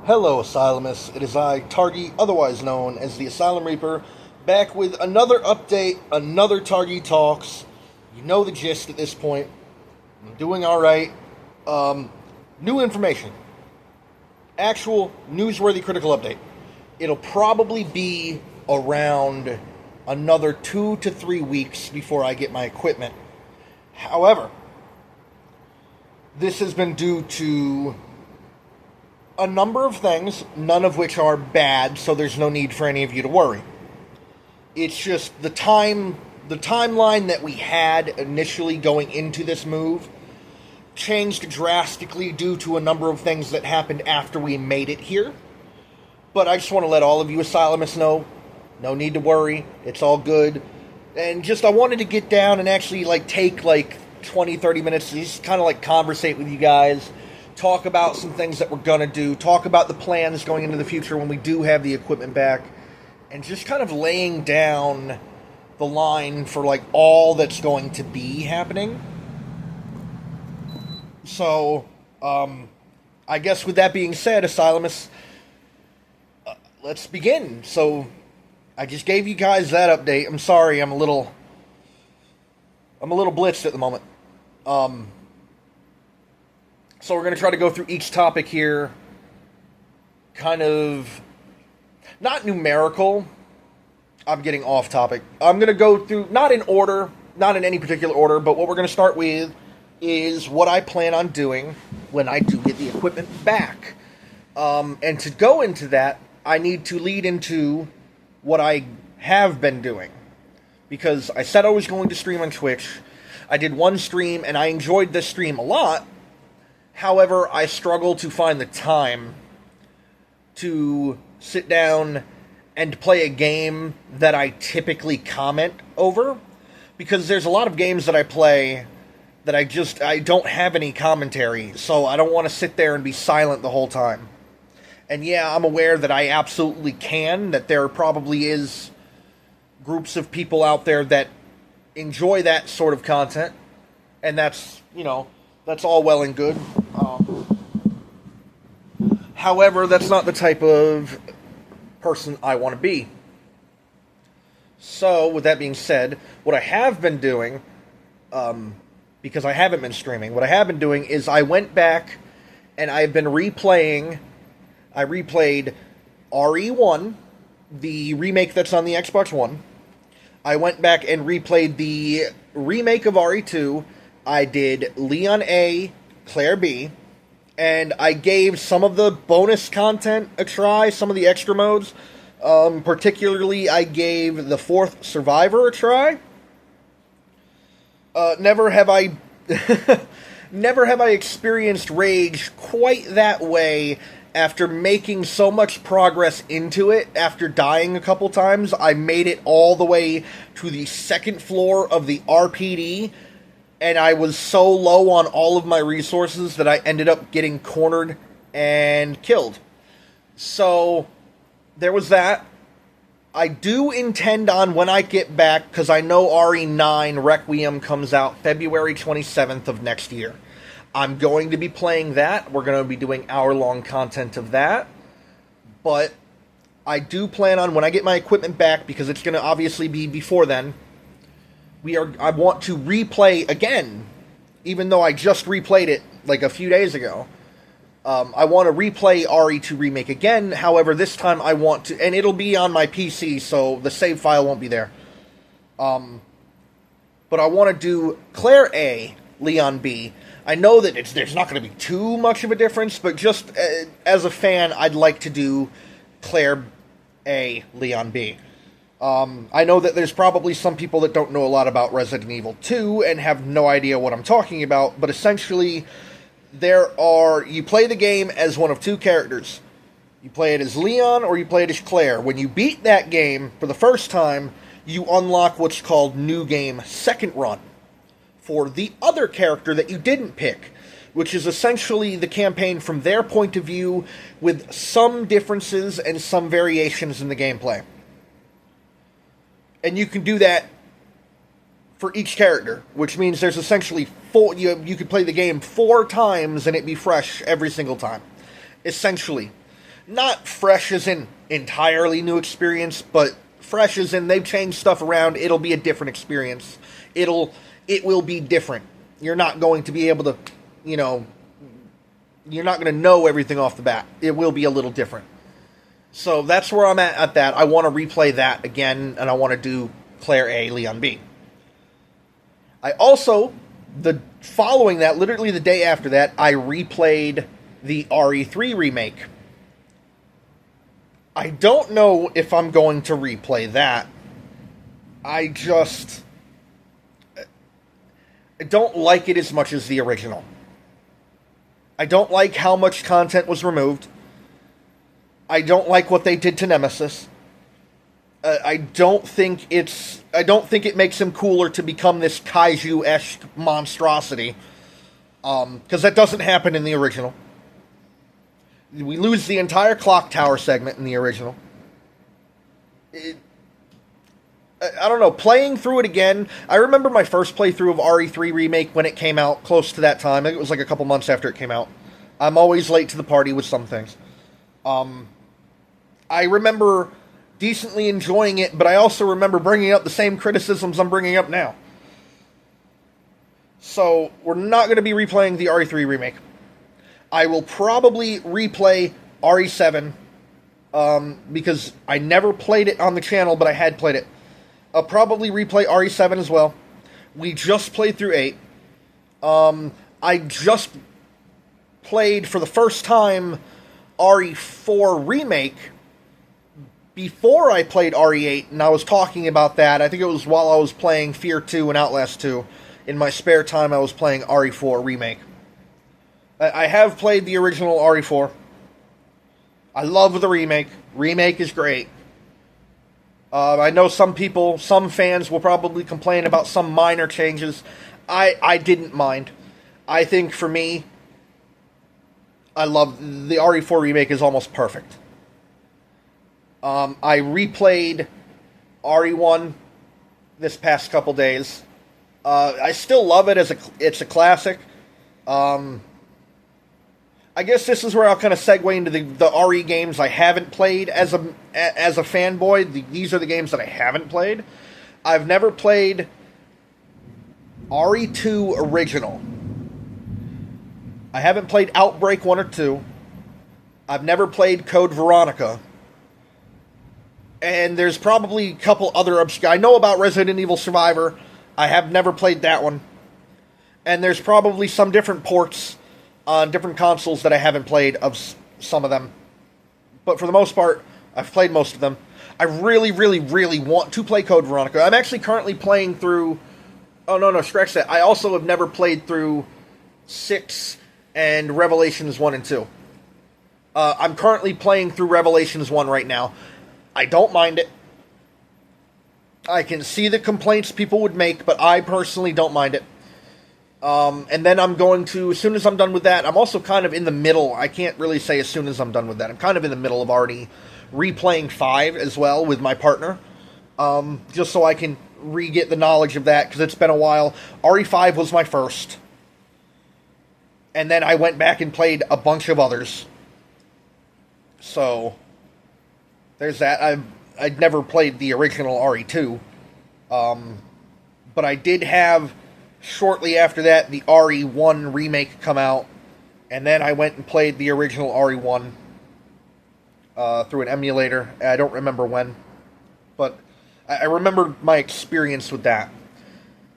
Hello, Asylumists. It is I, Targy, otherwise known as the Asylum Reaper, back with another update, another Targy Talks. You know the gist at this point. I'm doing alright. New information. Actual newsworthy critical update. It'll probably be around another 2 to 3 weeks before I get my equipment. However, this has been due to a number of things, none of which are bad, so there's no need for any of you to worry. It's just the timeline that we had initially going into this move changed drastically due to a number of things that happened after we made it here. But I just want to let all of you Asylumists know, no need to worry, it's all good. And just I wanted to get down and actually take 20-30 minutes to just kind of conversate with you guys, talk about some things that we're going to do, talk about the plans going into the future when we do have the equipment back, and just kind of laying down the line for all that's going to be happening. So, I guess with that being said, Asylumists, let's begin. So, I just gave you guys that update. I'm sorry, I'm a little blitzed at the moment. So we're going to try to go through each topic here, kind of, not numerical, I'm getting off topic. I'm going to go through, not in order, not in any particular order, but what we're going to start with is what I plan on doing when I do get the equipment back. And to go into that, I need to lead into what I have been doing. Because I said I was going to stream on Twitch. I did one stream, and I enjoyed this stream a lot. However, I struggle to find the time to sit down and play a game that I typically comment over, because there's a lot of games that I play that I don't have any commentary, so I don't want to sit there and be silent the whole time. And yeah, I'm aware that I absolutely can, that there probably is groups of people out there that enjoy that sort of content, and that's all well and good. However, that's not the type of person I want to be. So, with that being said, what I have been doing, because I haven't been streaming, what I have been doing is I went back and I've been replaying. I replayed RE1, the remake that's on the Xbox One. I went back and replayed the remake of RE2. I did Leon A, Claire B, and I gave some of the bonus content a try, some of the extra modes. Particularly, I gave the fourth Survivor a try. Never have I experienced rage quite that way after making so much progress into it. After dying a couple times, I made it all the way to the second floor of the RPD, and I was so low on all of my resources that I ended up getting cornered and killed. So, there was that. I do intend on, when I get back, because I know RE9 Requiem comes out February 27th of next year. I'm going to be playing that. We're going to be doing hour-long content of that. But I do plan on, when I get my equipment back, because it's going to obviously be before then, I want to replay again, even though I just replayed it a few days ago. I want to replay RE2 Remake again. However, this time I want to, and it'll be on my PC, so the save file won't be there. But I want to do Claire A, Leon B. I know that there's not going to be too much of a difference, but just as a fan, I'd like to do Claire A, Leon B. I know that there's probably some people that don't know a lot about Resident Evil 2 and have no idea what I'm talking about, but essentially, you play the game as one of two characters. You play it as Leon or you play it as Claire. When you beat that game for the first time, you unlock what's called New Game Second Run for the other character that you didn't pick, which is essentially the campaign from their point of view with some differences and some variations in the gameplay. And you can do that for each character, which means there's essentially you could play the game 4 times and it'd be fresh every single time. Essentially. Not fresh as in entirely new experience, but fresh as in they've changed stuff around. It'll be a different experience. It will be different. You're not going to be able to, you know, you're not going to know everything off the bat. It will be a little different. So that's where I'm at that. I want to replay that again, and I want to do Claire A, Leon B. I also, following that, literally the day after that, I replayed the RE3 remake. I don't know if I'm going to replay that. I don't like it as much as the original. I don't like how much content was removed. I don't like what they did to Nemesis. I don't think it makes him cooler to become this kaiju-esque monstrosity. Because that doesn't happen in the original. We lose the entire clock tower segment in the original. I don't know, playing through it again, I remember my first playthrough of RE3 Remake when it came out, close to that time. I think it was like a couple months after it came out. I'm always late to the party with some things. I remember decently enjoying it, but I also remember bringing up the same criticisms I'm bringing up now. So, we're not going to be replaying the RE3 Remake. I will probably replay RE7, because I never played it on the channel, but I had played it. I'll probably replay RE7 as well. We just played through 8. I just played, for the first time, RE4 Remake before I played RE8, and I was talking about that. I think it was while I was playing Fear 2 and Outlast 2. In my spare time, I was playing RE4 Remake. I have played the original RE4. I love the remake. Remake is great. I know some fans will probably complain about some minor changes. I didn't mind. I think for me, I love the RE4 remake is almost perfect. I replayed RE1 this past couple days. I still love it it's a classic. I guess this is where I'll kind of segue into the RE games I haven't played as a fanboy. These are the games that I haven't played. I've never played RE2 Original. I haven't played Outbreak 1 or 2. I've never played Code Veronica. And there's probably a couple other obscure... I know about Resident Evil Survivor. I have never played that one. And there's probably some different ports on different consoles that I haven't played of some of them. But for the most part, I've played most of them. I really, really, really want to play Code Veronica. I'm actually currently playing through... Oh, no, scratch that. I also have never played through 6 and Revelations 1 and 2. I'm currently playing through Revelations 1 right now. I don't mind it. I can see the complaints people would make, but I personally don't mind it. And then I'm going to, as soon as I'm done with that, I'm also kind of in the middle. I can't really say as soon as I'm done with that. I'm kind of in the middle of already replaying 5 as well with my partner. Just so I can re-get the knowledge of that, because it's been a while. RE5 was my first. And then I went back and played a bunch of others. So, there's that. I'd never played the original RE2. But I did have... Shortly after that, the RE1 remake come out, and then I went and played the original RE1 through an emulator. I don't remember when, but I remember my experience with that.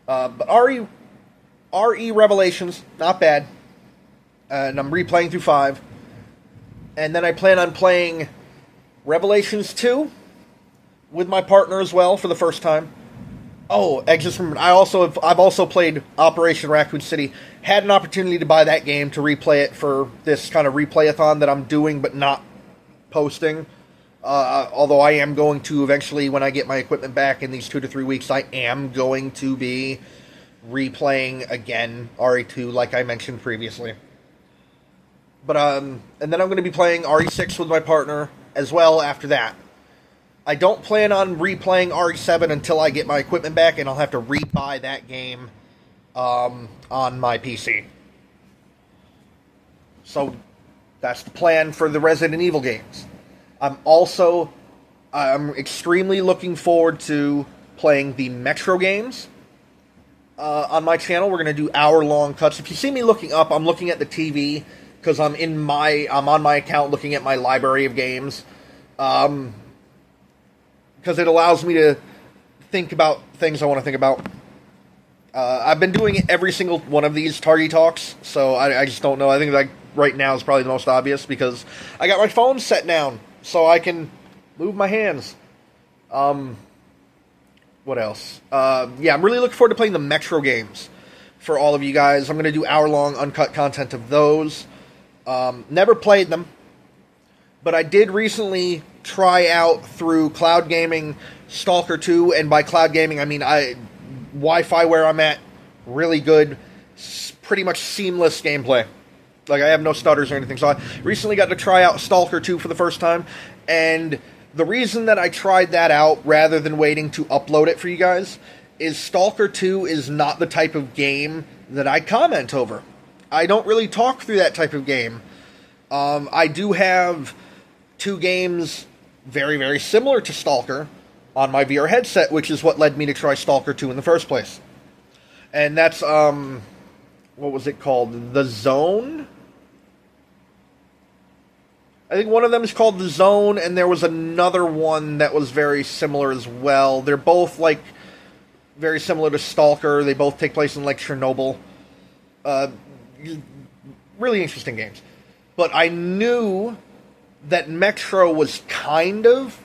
But RE Revelations, not bad, and I'm replaying through 5, and then I plan on playing Revelations 2 with my partner as well for the first time. Oh, I just remembered. I've also played Operation Raccoon City. Had an opportunity to buy that game to replay it for this kind of replay-a-thon that I'm doing, but not posting. Although I am going to eventually, when I get my equipment back in these 2 to 3 weeks, I am going to be replaying again RE2, like I mentioned previously. But and then I'm going to be playing RE6 with my partner as well after that. I don't plan on replaying RE7 until I get my equipment back, and I'll have to rebuy that game on my PC. So, That's the plan for the Resident Evil games. I'm extremely looking forward to playing the Metro games. On my channel, we're going to do hour-long cuts. If you see me looking up, I'm looking at the TV because I'm on my account looking at my library of games. Because it allows me to think about things I want to think about. I've been doing every single one of these Targy talks, so I just don't know. I think like right now is probably the most obvious because I got my phone set down so I can move my hands. What else? Yeah, I'm really looking forward to playing the Metro games for all of you guys. I'm going to do hour-long uncut content of those. Never played them, but I did recently try out through cloud gaming Stalker 2, and by cloud gaming I mean Wi-Fi where I'm at, really good, pretty much seamless gameplay. Like, I have no stutters or anything, so I recently got to try out Stalker 2 for the first time, and the reason that I tried that out rather than waiting to upload it for you guys is Stalker 2 is not the type of game that I comment over. I don't really talk through that type of game. I do have 2 games very, very similar to Stalker on my VR headset, which is what led me to try Stalker 2 in the first place. And that's, what was it called? The Zone? I think one of them is called The Zone, and there was another one that was very similar as well. They're both, like, very similar to Stalker. They both take place in, like, Chernobyl. Really interesting games. But I knew that Metro was kind of,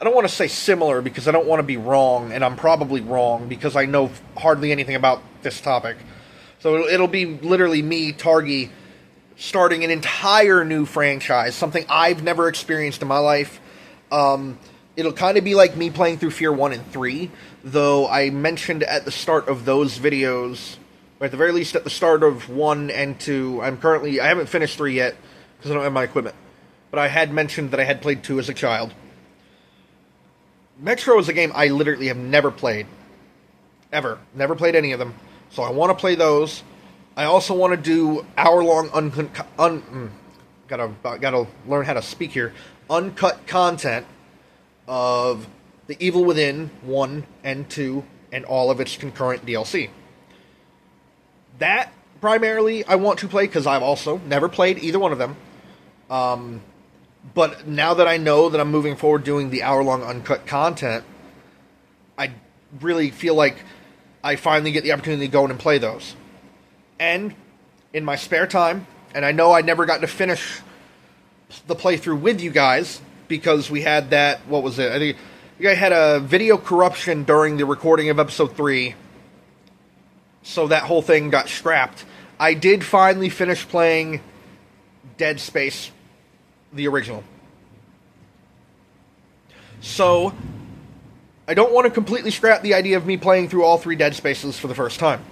I don't want to say similar because I don't want to be wrong, and I'm probably wrong because I know hardly anything about this topic. So it'll be literally me, Targy, starting an entire new franchise, something I've never experienced in my life. It'll kind of be like me playing through Fear 1 and 3, though I mentioned at the start of those videos, or at the very least at the start of 1 and 2, I haven't finished 3 yet, because I don't have my equipment, but I had mentioned that I had played 2 as a child. Metro is a game I literally have never played. Ever. Never played any of them. So I want to play those. I also want to do hour-long gotta learn how to speak here. Uncut content of The Evil Within 1 and 2 and all of its concurrent DLC. That, primarily, I want to play because I've also never played either one of them. But now that I know that I'm moving forward doing the hour-long uncut content, I really feel like I finally get the opportunity to go in and play those. And in my spare time, and I know I never got to finish the playthrough with you guys because we had that, what was it? I think you guys had a video corruption during the recording of episode 3, so that whole thing got scrapped. I did finally finish playing Dead Space, the original. So, I don't want to completely scrap the idea of me playing through all 3 Dead Spaces for the first time.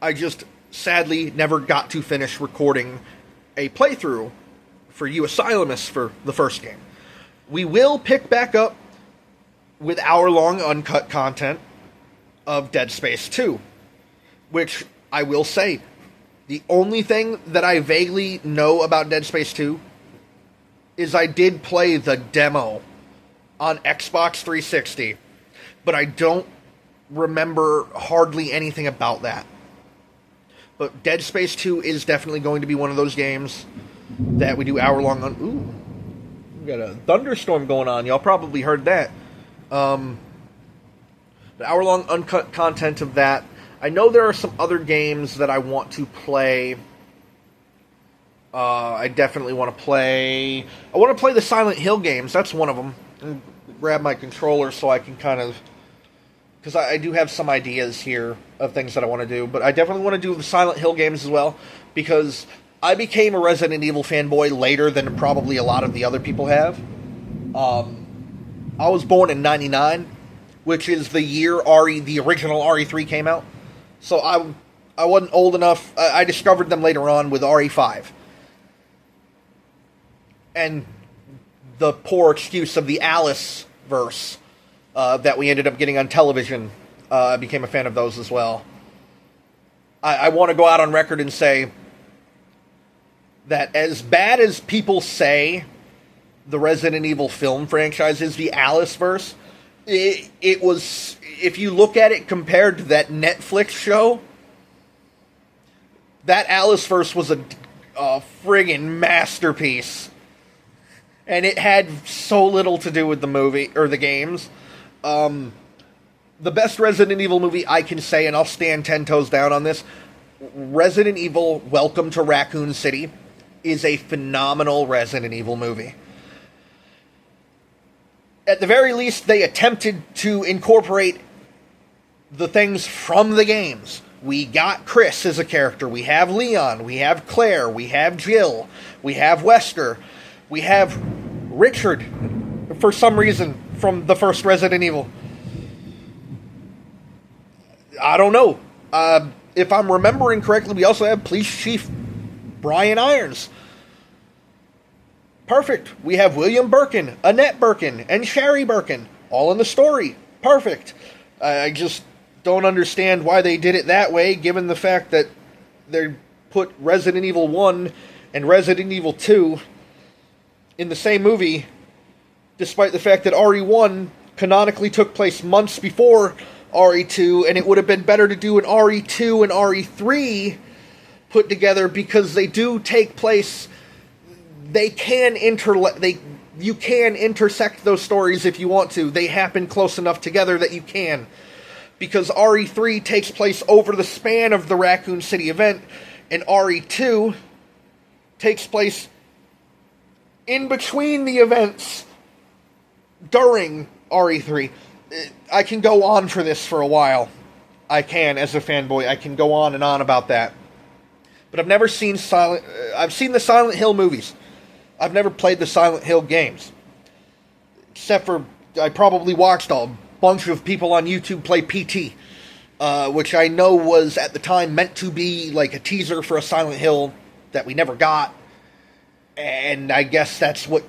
I just, sadly, never got to finish recording a playthrough for you Asylumists for the first game. We will pick back up with hour-long uncut content of Dead Space 2, which, I will say, the only thing that I vaguely know about Dead Space 2 is I did play the demo on Xbox 360, but I don't remember hardly anything about that. But Dead Space 2 is definitely going to be one of those games that we do hour-long ooh, we got a thunderstorm going on. Y'all probably heard that. The hour-long uncut content of that. I know there are some other games that I want to play. I definitely want to play... I want to play the Silent Hill games. That's one of them. And grab my controller so I can kind of... Because I do have some ideas here of things that I want to do. But I definitely want to do the Silent Hill games as well. Because I became a Resident Evil fanboy later than probably a lot of the other people have. I was born in 99, which is the year the original RE3 came out. So I wasn't old enough. I discovered them later on with RE5. And the poor excuse of the Alice verse that we ended up getting on television. I became a fan of those as well. I want to go out on record and say that as bad as people say the Resident Evil film franchise is, the Aliceverse, it was, if you look at it compared to that Netflix show, that Aliceverse was a friggin' masterpiece. And it had so little to do with the movie, or the games. The best Resident Evil movie I can say, and I'll stand 10 toes down on this, Resident Evil Welcome to Raccoon City is a phenomenal Resident Evil movie. At the very least, they attempted to incorporate the things from the games. We got Chris as a character, we have Leon, we have Claire, we have Jill, we have Wesker, we have Richard, for some reason, from the first Resident Evil. I don't know. If I'm remembering correctly, we also have Police Chief Brian Irons. Perfect. We have William Birkin, Annette Birkin, and Sherry Birkin, all in the story. Perfect. I just don't understand why they did it that way, given the fact that they put Resident Evil 1 and Resident Evil 2 in the same movie, despite the fact that RE1 canonically took place months before RE2, and it would have been better to do an RE2 and RE3 put together, because they do take place. They can you can intersect those stories if you want to. They happen close enough together that you can. Because RE3 takes place over the span of the Raccoon City event, and RE2 takes place in between the events during RE3. I can go on for this for a while. I can, as a fanboy. I can go on and on about that. But I've never seen I've seen the Silent Hill movies. I've never played the Silent Hill games. Except for, I probably watched a bunch of people on YouTube play PT. Which I know was, at the time, meant to be like a teaser for a Silent Hill that we never got. And I guess that's what...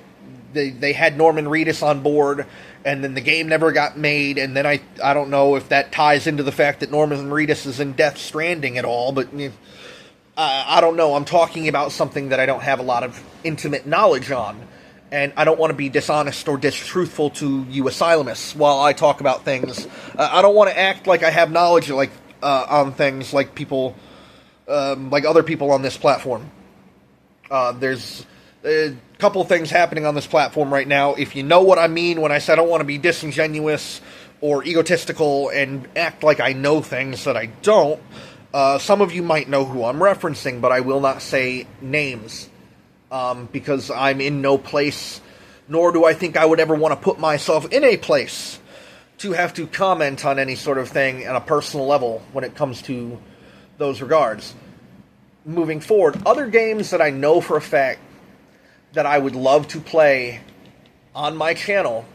They had Norman Reedus on board, and then the game never got made, and then I don't know if that ties into the fact that Norman Reedus is in Death Stranding at all, but... I don't know. I'm talking about something that I don't have a lot of intimate knowledge on. And I don't want to be dishonest or distruthful to you Asylumists while I talk about things. I don't want to act like I have knowledge on things like people, like other people on this platform. There's a couple things happening on this platform right now. If you know what I mean when I say I don't want to be disingenuous or egotistical and act like I know things that I don't, some of you might know who I'm referencing, but I will not say names, because I'm in no place, nor do I think I would ever want to put myself in a place to have to comment on any sort of thing on a personal level when it comes to those regards. Moving forward, other games that I know for a fact that I would love to play on my channel,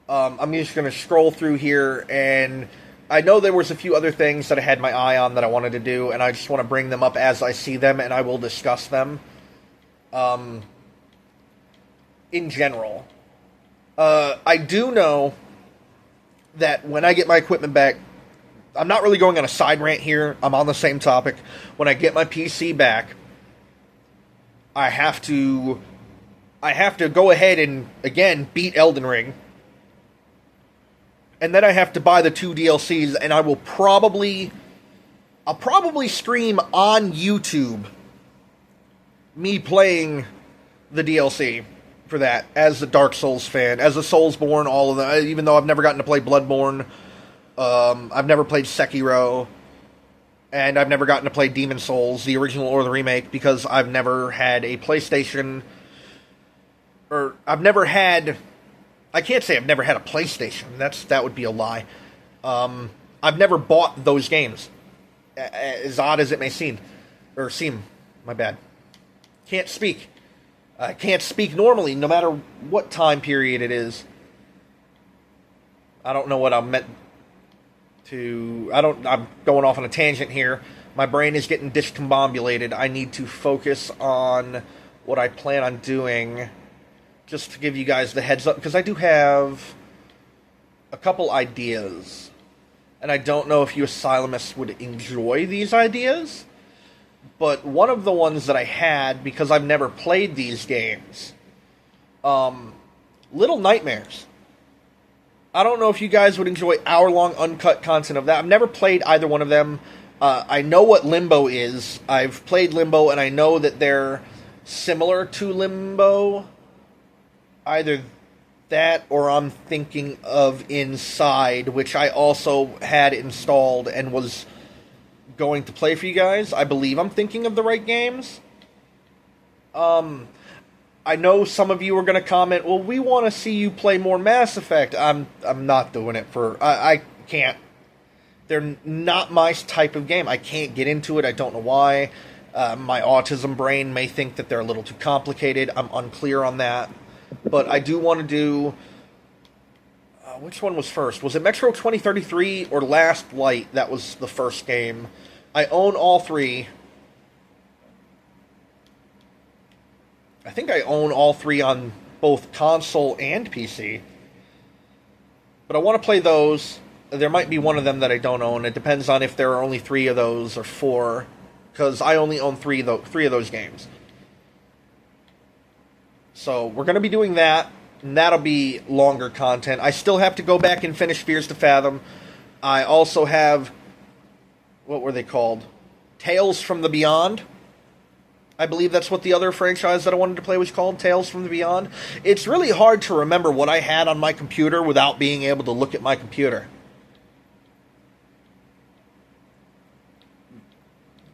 I'm just going to scroll through here, and I know there was a few other things that I had my eye on that I wanted to do, and I just want to bring them up as I see them, and I will discuss them in general. I do know that when I get my equipment back, I'm not really going on a side rant here, I'm on the same topic. When I get my PC back, I have to go ahead and, again, beat Elden Ring. And then I have to buy the 2 DLCs, and I'll probably stream on YouTube me playing the DLC for that, as a Dark Souls fan, as a Soulsborne, all of them, even though I've never gotten to play Bloodborne, I've never played Sekiro, and I've never gotten to play Demon Souls, the original or the remake, because I've never had a PlayStation, or I can't say I've never had a PlayStation. That would be a lie. I've never bought those games, as odd as it may seem. My bad. Can't speak. I can't speak normally, no matter what time period it is. I don't know what I meant to... I'm going off on a tangent here. My brain is getting discombobulated. I need to focus on what I plan on doing, just to give you guys the heads up, because I do have a couple ideas, and I don't know if you Asylumists would enjoy these ideas, but one of the ones that I had, because I've never played these games, Little Nightmares. I don't know if you guys would enjoy hour-long uncut content of that. I've never played either one of them. I know what Limbo is. I've played Limbo, and I know that they're similar to Limbo. Either that, or I'm thinking of Inside, which I also had installed and was going to play for you guys. I believe I'm thinking of the right games. I know some of you are going to comment, well, we want to see you play more Mass Effect. I'm not doing it for... I can't. They're not my type of game. I can't get into it. I don't know why. My autism brain may think that they're a little too complicated. I'm unclear on that. But I do want to do... which one was first? Was it Metro 2033 or Last Light? That was the first game. I own all three. I think I own all three on both console and PC. But I want to play those. There might be one of them that I don't own. It depends on if there are only 3 of those or 4. Because I only own 3 of those games. So we're going to be doing that. And that'll be longer content. I still have to go back and finish Fears to Fathom. I also have... what were they called? Tales from the Beyond. I believe that's what the other franchise that I wanted to play was called, Tales from the Beyond. It's really hard to remember what I had on my computer without being able to look at my computer.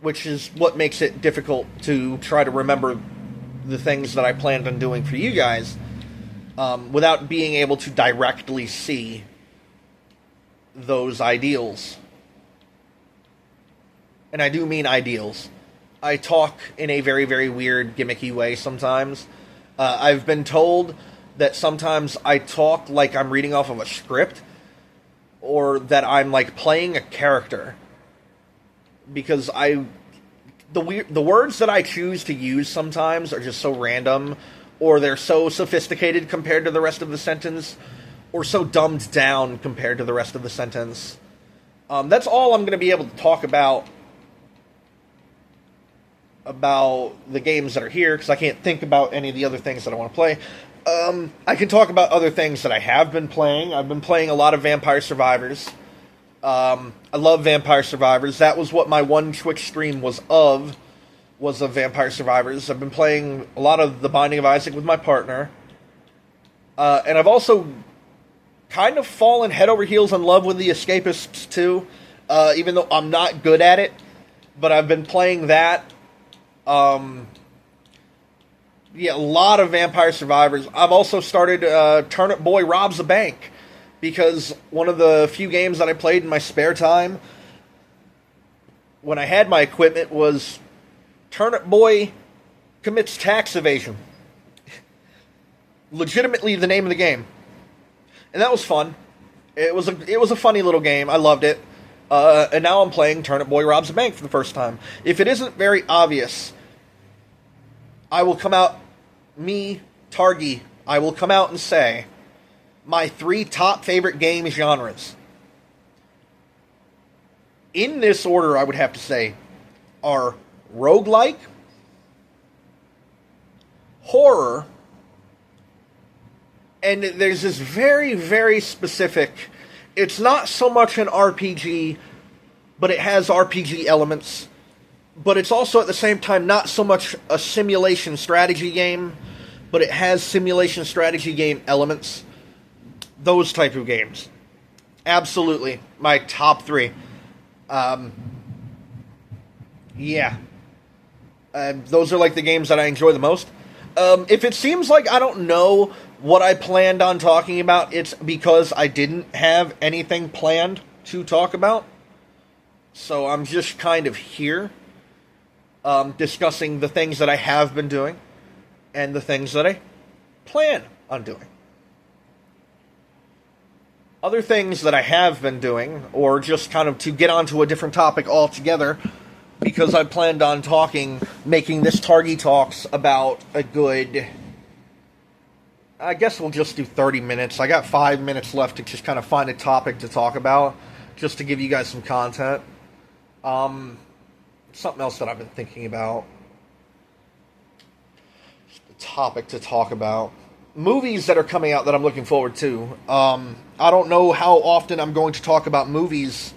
Which is what makes it difficult to try to remember the things that I planned on doing for you guys without being able to directly see those ideals. And I do mean ideals. I talk in a very, very weird, gimmicky way sometimes. I've been told that sometimes I talk like I'm reading off of a script, or that I'm like playing a character. Because the words that I choose to use sometimes are just so random, or they're so sophisticated compared to the rest of the sentence, or so dumbed down compared to the rest of the sentence. That's all I'm going to be able to talk about the games that are here, because I can't think about any of the other things that I want to play. I can talk about other things that I have been playing. I've been playing a lot of Vampire Survivors. I love Vampire Survivors. That was what my one Twitch stream was of Vampire Survivors. I've been playing a lot of The Binding of Isaac with my partner. And I've also kind of fallen head over heels in love with The Escapists too, even though I'm not good at it. But I've been playing that. Yeah, a lot of Vampire Survivors. I've also started Turnip Boy Robs a Bank, because one of the few games that I played in my spare time when I had my equipment was Turnip Boy Commits Tax Evasion. Legitimately the name of the game. And that was fun. It was a funny little game. I loved it. And now I'm playing Turnip Boy Robs a Bank for the first time. If it isn't very obvious, I will come out, Targy, I will come out and say my 3 top favorite game genres. In this order, I would have to say, are roguelike, horror, and there's this very, very specific... It's not so much an RPG, but it has RPG elements. But it's also at the same time not so much a simulation strategy game, but it has simulation strategy game elements. Those type of games. Absolutely. My top 3. Yeah. Those are like the games that I enjoy the most. If it seems like I don't know what I planned on talking about, it's because I didn't have anything planned to talk about. So I'm just kind of here, discussing the things that I have been doing, and the things that I plan on doing. Other things that I have been doing, or just kind of to get onto a different topic altogether, because I planned on making this Targy Talks about a good... I guess we'll just do 30 minutes. I got 5 minutes left to just kind of find a topic to talk about, just to give you guys some content. something else that I've been thinking about. A topic to talk about. Movies that are coming out that I'm looking forward to. I don't know how often I'm going to talk about movies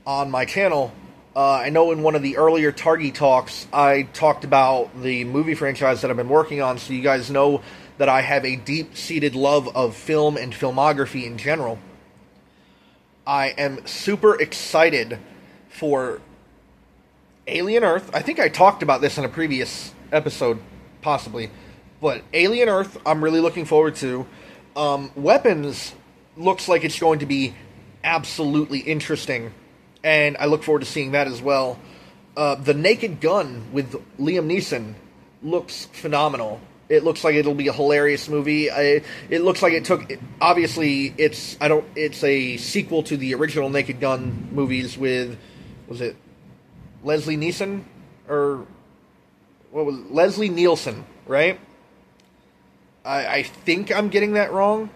on my channel. I know in one of the earlier Targy talks, I talked about the movie franchise that I've been working on, so you guys know that I have a deep-seated love of film and filmography in general. I am super excited for Alien Earth. I think I talked about this in a previous episode, possibly. But Alien Earth, I'm really looking forward to. Weapons looks like it's going to be absolutely interesting, and I look forward to seeing that as well. The Naked Gun with Liam Neeson looks phenomenal. It looks like it'll be a hilarious movie. It looks like it took. Obviously, it's a sequel to the original Naked Gun movies with, was it Leslie Neeson or what was it? Leslie Nielsen, right? I think I'm getting that wrong.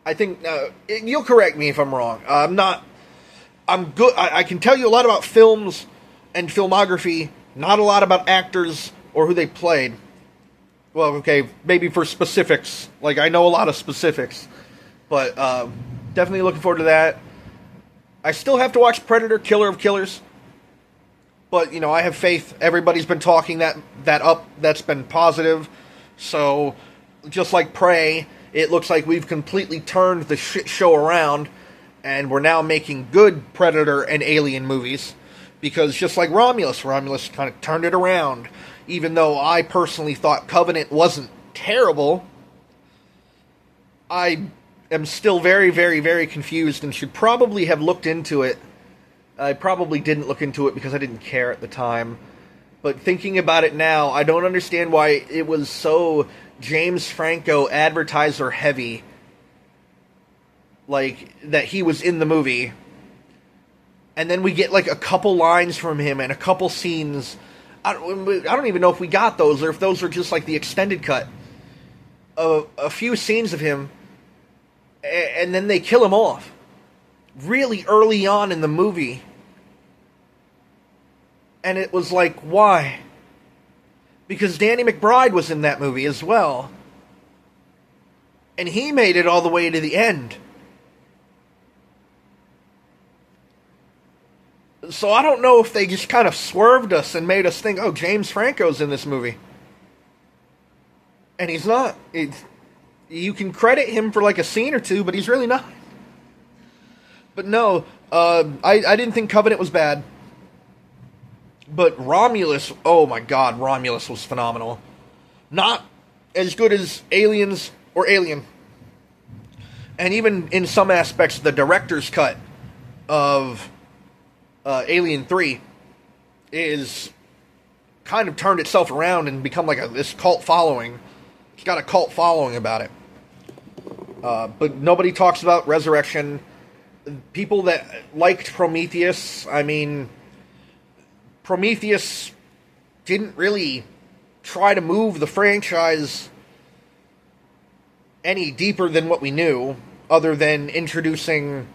I think you'll correct me if I'm wrong. I'm not. I'm good. I can tell you a lot about films and filmography, not a lot about actors or who they played. Well, okay, maybe for specifics. Like, I know a lot of specifics, but definitely looking forward to that. I still have to watch Predator: Killer of Killers. But, you know, I have faith. Everybody's been talking that up. That's been positive. So, just like Prey, it looks like we've completely turned the shit show around, and we're now making good Predator and Alien movies. Because just like Romulus kind of turned it around. Even though I personally thought Covenant wasn't terrible, I am still very, very, very confused and should probably have looked into it. I probably didn't look into it because I didn't care at the time. But thinking about it now, I don't understand why it was so James Franco advertiser heavy. Like, that he was in the movie. And then we get like a couple lines from him and a couple scenes. I don't even know if we got those or if those are just like the extended cut. A few scenes of him. And then they kill him off. Really early on in the movie. And it was like, why? Because Danny McBride was in that movie as well. And he made it all the way to the end. So I don't know if they just kind of swerved us and made us think, oh, James Franco's in this movie. And he's not. You can credit him for like a scene or two, but he's really not. But no, I didn't think Covenant was bad. But Romulus, oh my god, Romulus was phenomenal. Not as good as Aliens or Alien. And even in some aspects, the director's cut of Alien 3 is kind of turned itself around and become like this cult following. It's got a cult following about it. But nobody talks about Resurrection. People that liked Prometheus, I mean, Prometheus didn't really try to move the franchise any deeper than what we knew, other than introducing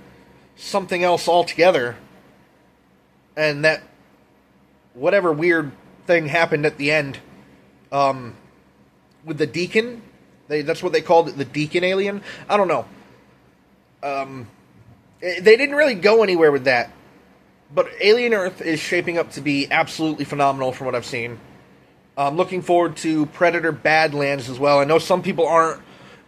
something else altogether. And that whatever weird thing happened at the end with the Deacon, that's what they called it, the Deacon alien. I don't know. They didn't really go anywhere with that. But Alien Earth is shaping up to be absolutely phenomenal from what I've seen. I'm looking forward to Predator Badlands as well. I know some people aren't,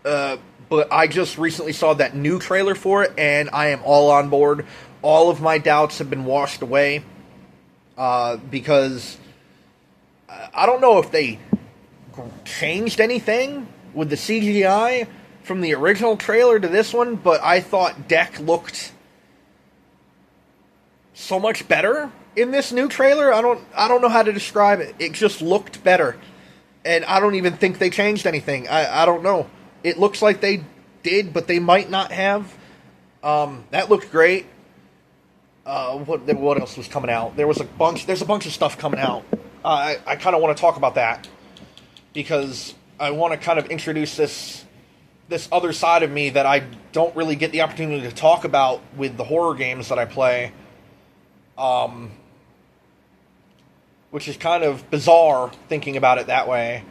but I just recently saw that new trailer for it, and I am all on board. All of my doubts have been washed away, because I don't know if they changed anything with the CGI from the original trailer to this one, but I thought Deck looked so much better in this new trailer. I don't know how to describe it. It just looked better. And I don't even think they changed anything. I don't know. It looks like they did, but they might not have. That looked great. What else was coming out? There's a bunch of stuff coming out. I kind of want to talk about that because I want to kind of introduce this this other side of me that I don't really get the opportunity to talk about with the horror games that I play, which is kind of bizarre thinking about it that way.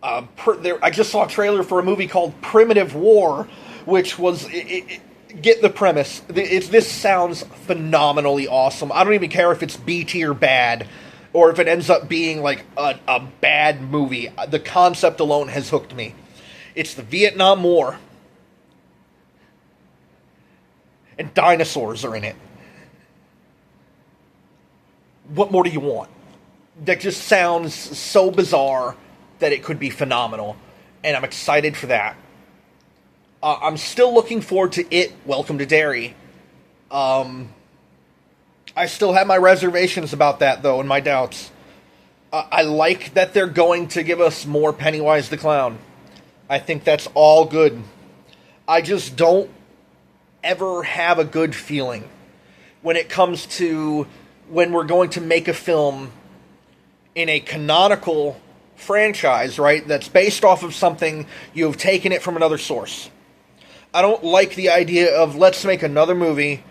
I just saw a trailer for a movie called Primitive War, which was... get the premise. This sounds phenomenally awesome. I don't even care if it's B tier bad, or if it ends up being like a bad movie. The concept alone has hooked me. It's the Vietnam War. And dinosaurs are in it. What more do you want? That just sounds so bizarre that it could be phenomenal. And I'm excited for that. I'm still looking forward to It, Welcome to Derry. I still have my reservations about that, though, and my doubts. I like that they're going to give us more Pennywise the Clown. I think that's all good. I just don't ever have a good feeling when it comes to when we're going to make a film in a canonical franchise, right, that's based off of something, you've taken it from another source. I don't like the idea of let's make another movie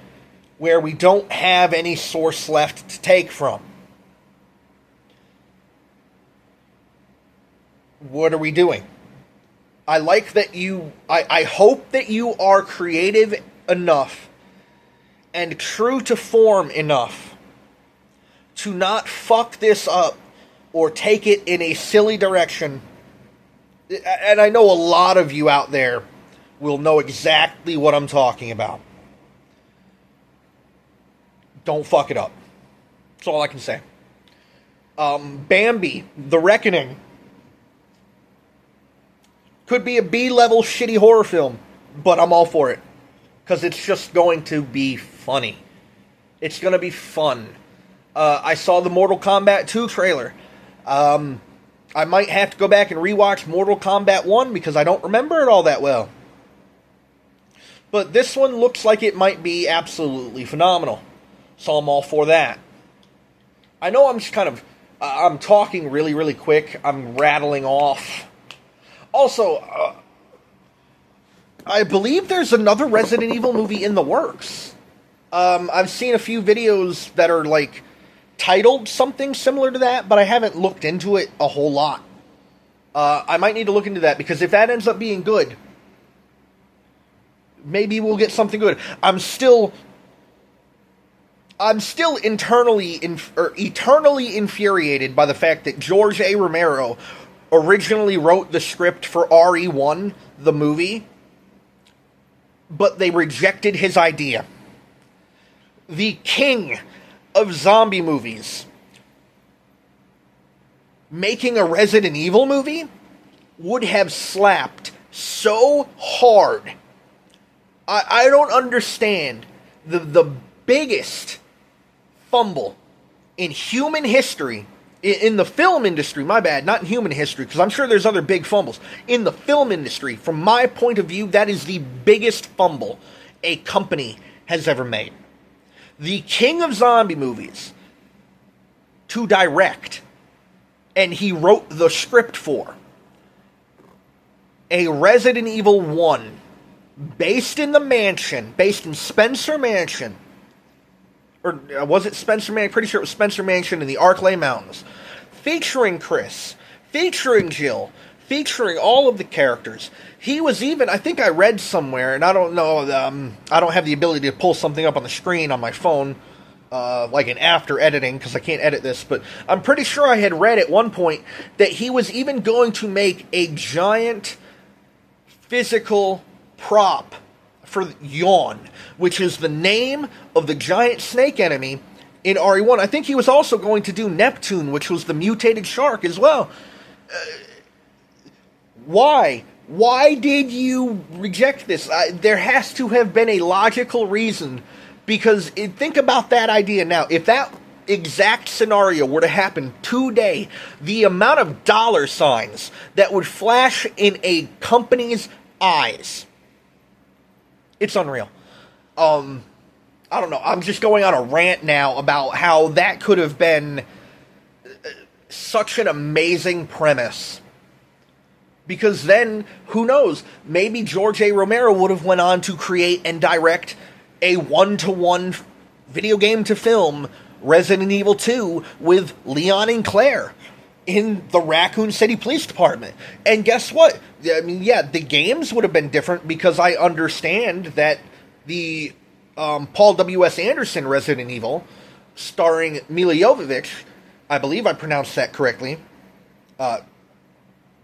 where we don't have any source left to take from. What are we doing? I like that I hope that you are creative enough and true to form enough to not fuck this up or take it in a silly direction. And I know a lot of you out there will know exactly what I'm talking about. Don't fuck it up. That's all I can say. Bambi, The Reckoning. Could be a B-level shitty horror film, but I'm all for it. Because it's just going to be funny. It's going to be fun. I saw the Mortal Kombat 2 trailer. I might have to go back and rewatch Mortal Kombat 1 because I don't remember it all that well. But this one looks like it might be absolutely phenomenal. So I'm all for that. I know I'm just kind of... I'm talking really, really quick. I'm rattling off. Also, I believe there's another Resident Evil movie in the works. I've seen a few videos that are, like, titled something similar to that, but I haven't looked into it a whole lot. I might need to look into that, because if that ends up being good, maybe we'll get something good. I'm still eternally infuriated by the fact that George A. Romero originally wrote the script for RE1, the movie, but they rejected his idea. The king of zombie movies making a Resident Evil movie would have slapped so hard. I don't understand the biggest fumble in human history, in the film industry, my bad, not in human history, because I'm sure there's other big fumbles. In the film industry, from my point of view, that is the biggest fumble a company has ever made. The king of zombie movies to direct, and he wrote the script for, a Resident Evil 1 based in Spencer Mansion, or was it Spencer Mansion? Pretty sure it was Spencer Mansion in the Arklay Mountains, featuring Chris, featuring Jill, featuring all of the characters. He was even, I think I read somewhere, and I don't know, I don't have the ability to pull something up on the screen on my phone, like an after editing, because I can't edit this, but I'm pretty sure I had read at one point that he was even going to make a giant physical prop for Yawn, which is the name of the giant snake enemy in RE1. I think he was also going to do Neptune, which was the mutated shark as well. Why? Why did you reject this? There has to have been a logical reason, because think about that idea now. If that exact scenario were to happen today, the amount of dollar signs that would flash in a company's eyes, it's unreal. I don't know. I'm just going on a rant now about how that could have been such an amazing premise. Because then, who knows, maybe George A. Romero would have went on to create and direct a one-to-one video game to film Resident Evil 2 with Leon and Claire in the Raccoon City Police Department. And guess what? I mean, yeah, the games would have been different because I understand that the Paul W.S. Anderson Resident Evil, starring Mila Jovovich, I believe I pronounced that correctly,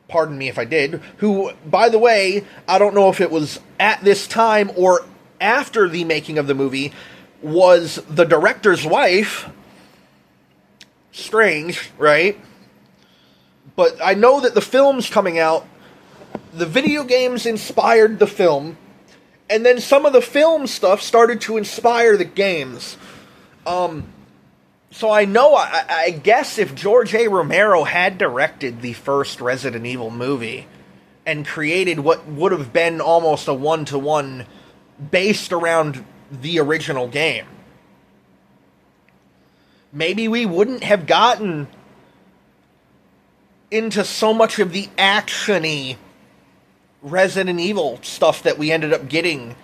pardon me if I did, who, by the way, I don't know if it was at this time or after the making of the movie, was the director's wife. Strange, right? But I know that the film's coming out. The video games inspired the film, and then some of the film stuff started to inspire the games. So I know, I guess if George A. Romero had directed the first Resident Evil movie and created what would have been almost a one-to-one based around the original game, maybe we wouldn't have gotten into so much of the action-y Resident Evil stuff that we ended up getting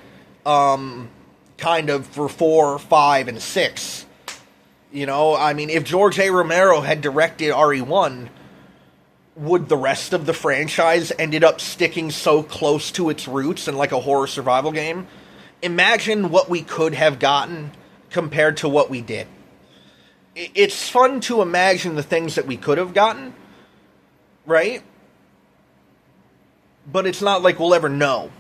kind of for 4, 5, and 6. You know, I mean, if George A. Romero had directed RE1, would the rest of the franchise ended up sticking so close to its roots in like a horror survival game? Imagine what we could have gotten compared to what we did. It's fun to imagine the things that we could have gotten, right? But it's not like we'll ever know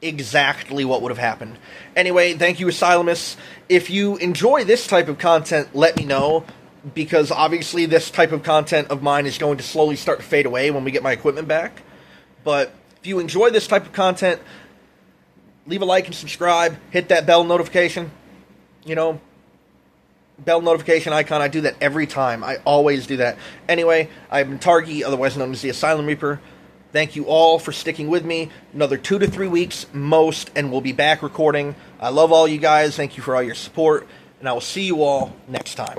exactly what would have happened. Anyway, thank you, Asylumus. If you enjoy this type of content, let me know, because obviously this type of content of mine is going to slowly start to fade away when we get my equipment back. But if you enjoy this type of content, leave a like and subscribe. Hit that bell notification. You know, bell notification icon. I do that every time. I always do that. Anyway, I've been Targy, otherwise known as the Asylum Reaper. Thank you all for sticking with me. Another 2 to 3 weeks, most, and we'll be back recording. I love all you guys. Thank you for all your support, and I will see you all next time.